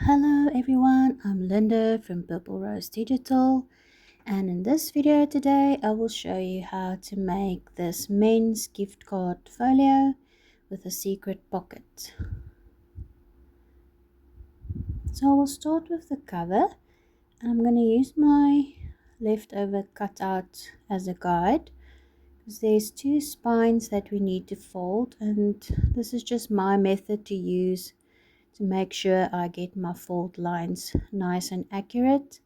Hello everyone, I'm Linda from Purple Rose Digital, and in this video today I will show you how to make this men's gift card folio with a secret pocket. So I will start with the cover, and I'm going to use my leftover cutout as a guide because there's two spines that we need to fold, and this is just my method to use to make sure I get my fold lines nice and accurate,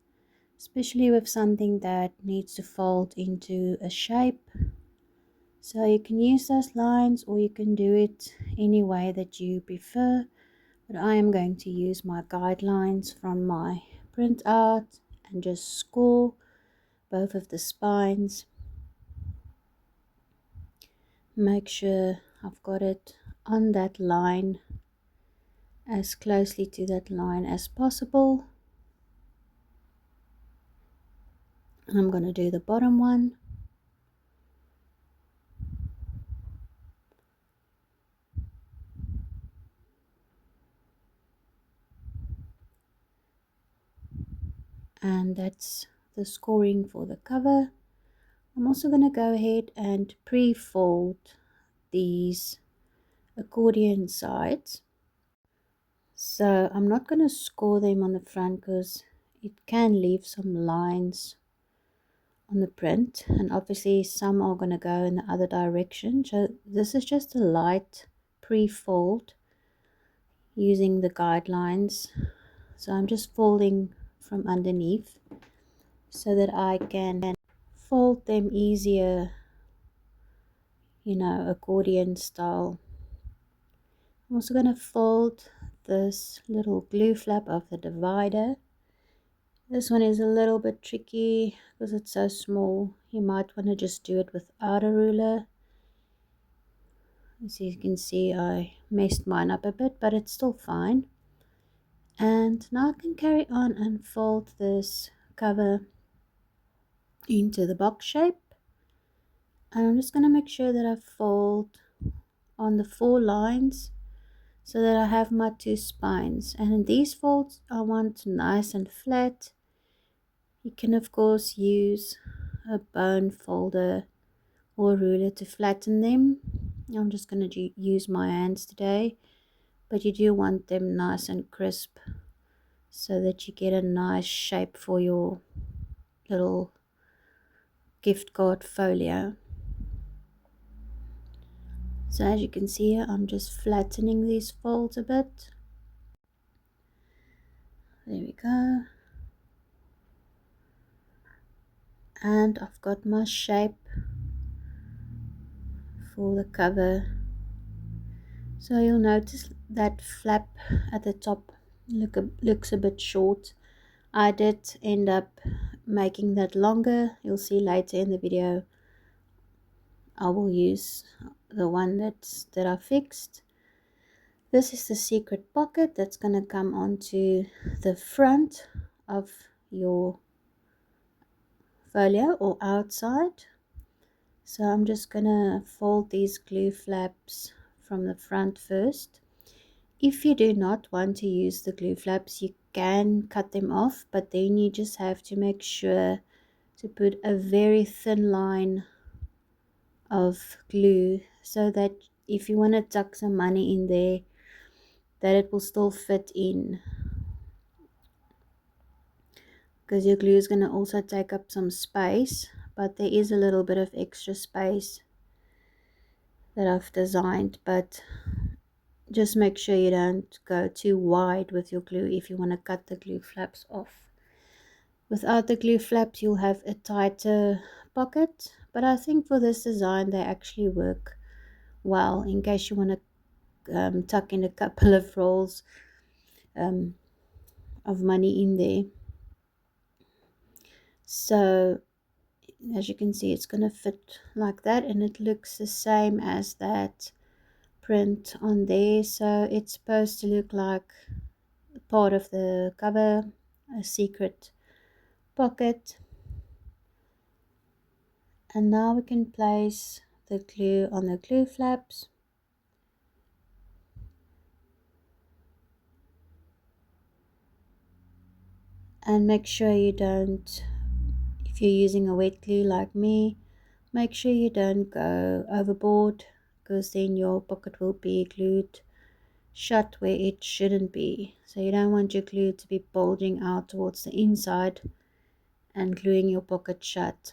especially with something that needs to fold into a shape. So you can use those lines or you can do it any way that you prefer, but I am going to use my guidelines from my printout and just score both of the spines. Make sure I've got it on that line, as closely to that line as possible. And I'm going to do the bottom one. And that's the scoring for the cover. I'm also going to go ahead and pre-fold these accordion sides. So I'm not going to score them on the front because it can leave some lines on the print, and obviously some are going to go in the other direction. So this is just a light pre-fold using the guidelines. So I'm just folding from underneath so that I can fold them easier, accordion style. I'm also going to fold this little glue flap of the divider. This one is a little bit tricky because it's so small. You might want to just do it without a ruler. As you can see, I messed mine up a bit, but it's still fine. And now I can carry on and fold this cover into the box shape. And I'm just going to make sure that I fold on the 4 lines so that I have my 2 spines. And in these folds I want nice and flat. You can of course use a bone folder or a ruler to flatten them. I'm just going to use my hands today, but you do want them nice and crisp so that you get a nice shape for your little gift card folio. So as you can see here, I'm just flattening these folds a bit. There we go. And I've got my shape for the cover. So you'll notice that flap at the top looks a bit short. I did end up making that longer. You'll see later in the video I will use the one that I fixed. This is the secret pocket that's going to come onto the front of your folio or outside. So I'm just going to fold these glue flaps from the front first. If you do not want to use the glue flaps, you can cut them off, but then you just have to make sure to put a very thin line of glue so that if you want to tuck some money in there, that it will still fit in, because your glue is going to also take up some space, but there is a little bit of extra space that I've designed. But just make sure you don't go too wide with your glue if you want to cut the glue flaps off. Without the glue flaps you'll have a tighter pocket, but I think for this design they actually work well in case you want to tuck in a couple of rolls of money in there. So as you can see, it's going to fit like that, and it looks the same as that print on there. So it's supposed to look like part of the cover, a secret pocket. And now we can place the glue on the glue flaps. And make sure you don't, if you're using a wet glue like me, make sure you don't go overboard, because then your pocket will be glued shut where it shouldn't be. So you don't want your glue to be bulging out towards the inside and gluing your pocket shut.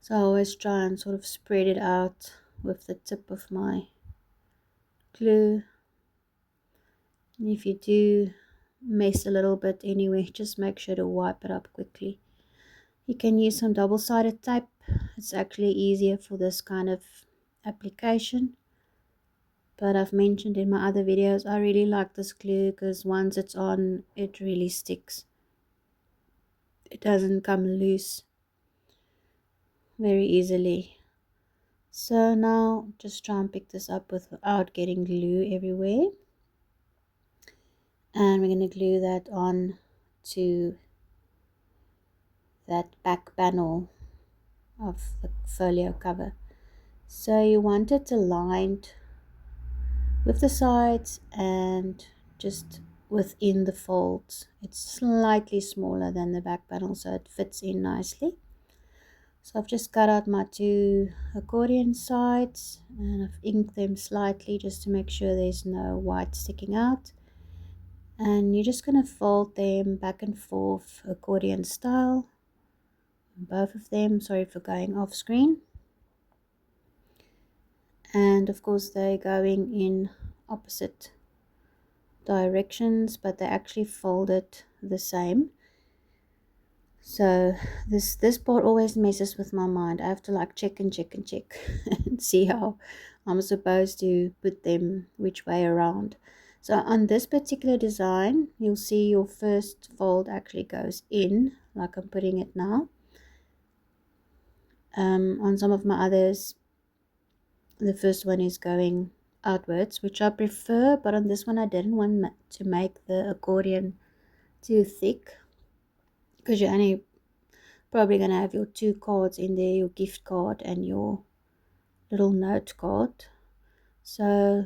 So I always try and sort of spread it out with the tip of my glue. And if you do mess a little bit anyway, just make sure to wipe it up quickly. You can use some double-sided tape. It's actually easier for this kind of application. But I've mentioned in my other videos, I really like this glue because once it's on, it really sticks. It doesn't come loose very easily. So now just try and pick this up without getting glue everywhere. And we're going to glue that on to that back panel of the folio cover. So you want it aligned with the sides and just within the folds. It's slightly smaller than the back panel, so it fits in nicely. So I've just cut out my two accordion sides and I've inked them slightly just to make sure there's no white sticking out. And you're just going to fold them back and forth accordion style, both of them. Sorry for going off screen. And of course they're going in opposite directions, but they actually folded the same. So this part always messes with my mind. I have to like check and and see how I'm supposed to put them which way around. So on this particular design, you'll see your first fold actually goes in, like I'm putting it now. On some of my others, the first one is going outwards, which I prefer, but on this one I didn't want to make the accordion too thick, because you're only probably going to have your two cards in there, your gift card and your little note card. So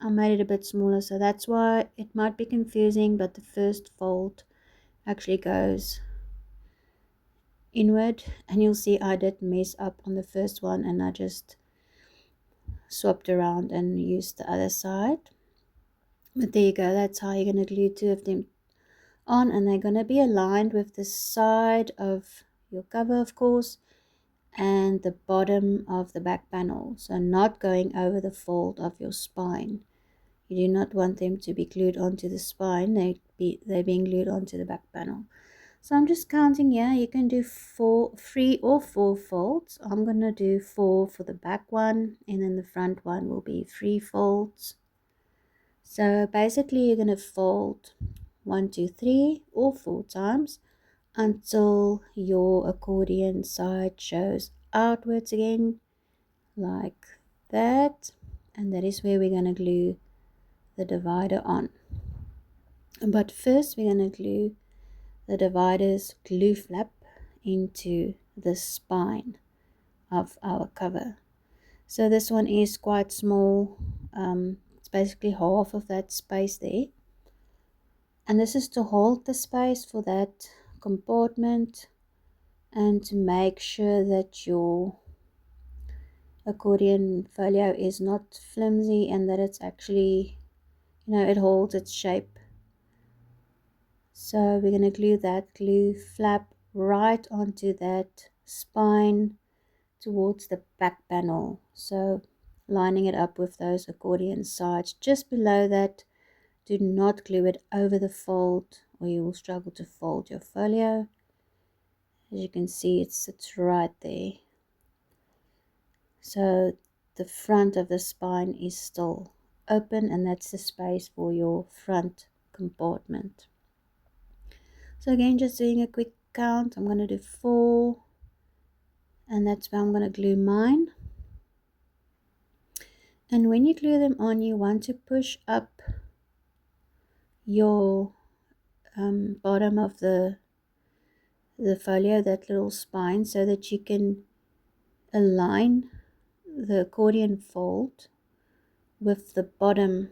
I made it a bit smaller, so that's why it might be confusing, but the first fold actually goes inward, and you'll see I did mess up on the first one and I just swapped around and used the other side. But there you go, that's how you're going to glue two of them on, and they're going to be aligned with the side of your cover, of course, and the bottom of the back panel, so not going over the fold of your spine. You do not want them to be glued onto the spine, they're being glued onto the back panel. So I'm just counting here. You can do 3 or 4 folds. I'm going to do 4 for the back one, and then the front one will be 3 folds. So basically you're going to fold 1, 2, 3 or 4 times until your accordion side shows outwards again, like that. And that is where we're going to glue the divider on. But first we're going to glue the divider's glue flap into the spine of our cover. So this one is quite small. It's basically half of that space there. And this is to hold the space for that compartment and to make sure that your accordion folio is not flimsy and that it's actually, it holds its shape. So we're going to glue that glue flap right onto that spine towards the back panel. So lining it up with those accordion sides. Just below that, do not glue it over the fold or you will struggle to fold your folio. As you can see, it sits right there. So the front of the spine is still open, and that's the space for your front compartment. So again, just doing a quick count, I'm going to do 4, and that's where I'm going to glue mine. And when you glue them on, you want to push up your bottom of the folio, that little spine, so that you can align the accordion fold with the bottom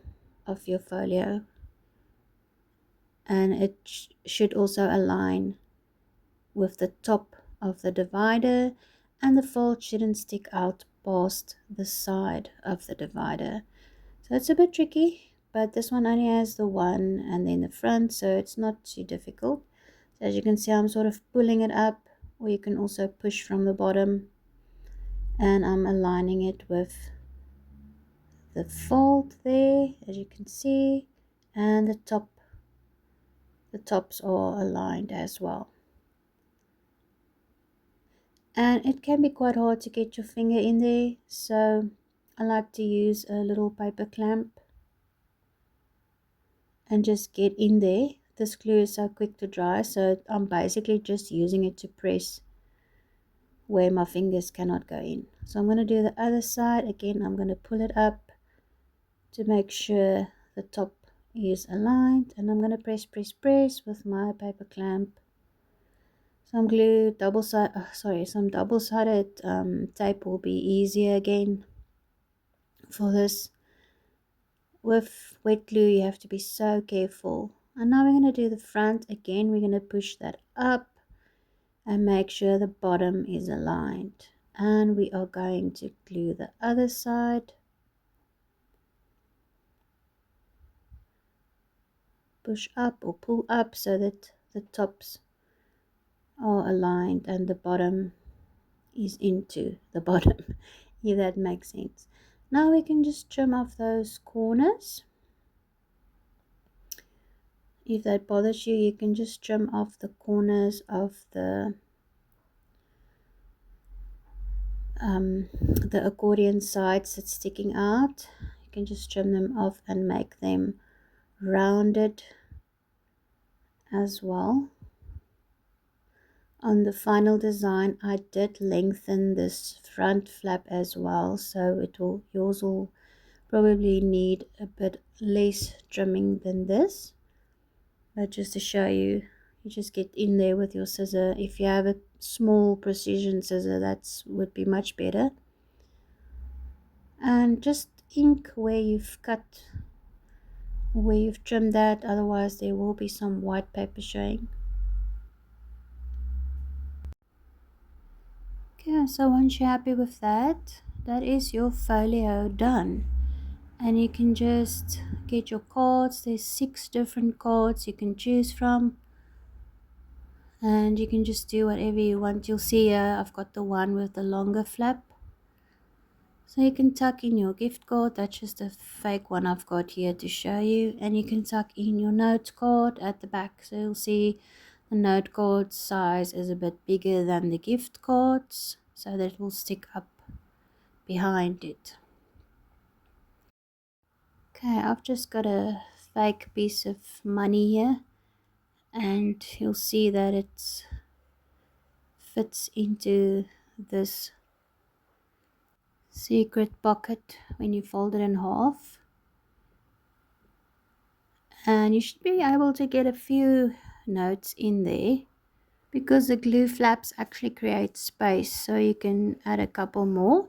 of your folio. and it should also align with the top of the divider, and the fold shouldn't stick out past the side of the divider. So it's a bit tricky, but this one only has the one and then the front, so it's not too difficult. So as you can see, I'm sort of pulling it up, or you can also push from the bottom, and I'm aligning it with the fold there, as you can see, and the tops are aligned as well. And it can be quite hard to get your finger in there, so I like to use a little paper clamp and just get in there. This glue is so quick to dry, so I'm basically just using it to press where my fingers cannot go in. So I'm going to do the other side again. I'm going to pull it up to make sure the top is aligned, and I'm going to press with my paper clamp. Some glue, some double-sided tape will be easier again for this. With wet glue you have to be so careful. And now we're going to do the front again. We're going to push that up and make sure the bottom is aligned, and we are going to glue the other side. Push up or pull up so that the tops are aligned and the bottom is into the bottom, if that makes sense. Now we can just trim off those corners. If that bothers you, you can just trim off the corners of the accordion sides that's sticking out. You can just trim them off and make them rounded as well. On the final design I did lengthen this front flap as well, so yours will probably need a bit less trimming than this, but just to show you, you just get in there with your scissor. If you have a small precision scissor, that would be much better, and just ink where you've trimmed that, otherwise there will be some white paper showing. Okay, so once you're happy with that, that is your folio done. And you can just get your cards. There's 6 different cards you can choose from, and you can just do whatever you want. You'll see here I've got the one with the longer flap, so you can tuck in your gift card. That's just a fake one I've got here to show you, and you can tuck in your note card at the back. So you'll see the note card size is a bit bigger than the gift cards, so that will stick up behind it. Okay, I've just got a fake piece of money here, and you'll see that it fits into this secret pocket when you fold it in half, and you should be able to get a few notes in there because the glue flaps actually create space, so you can add a couple more,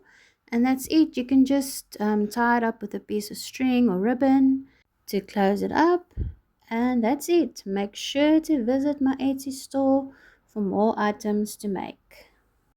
and that's it. You can just tie it up with a piece of string or ribbon to close it up, and that's it. Make sure to visit my Etsy store for more items to make.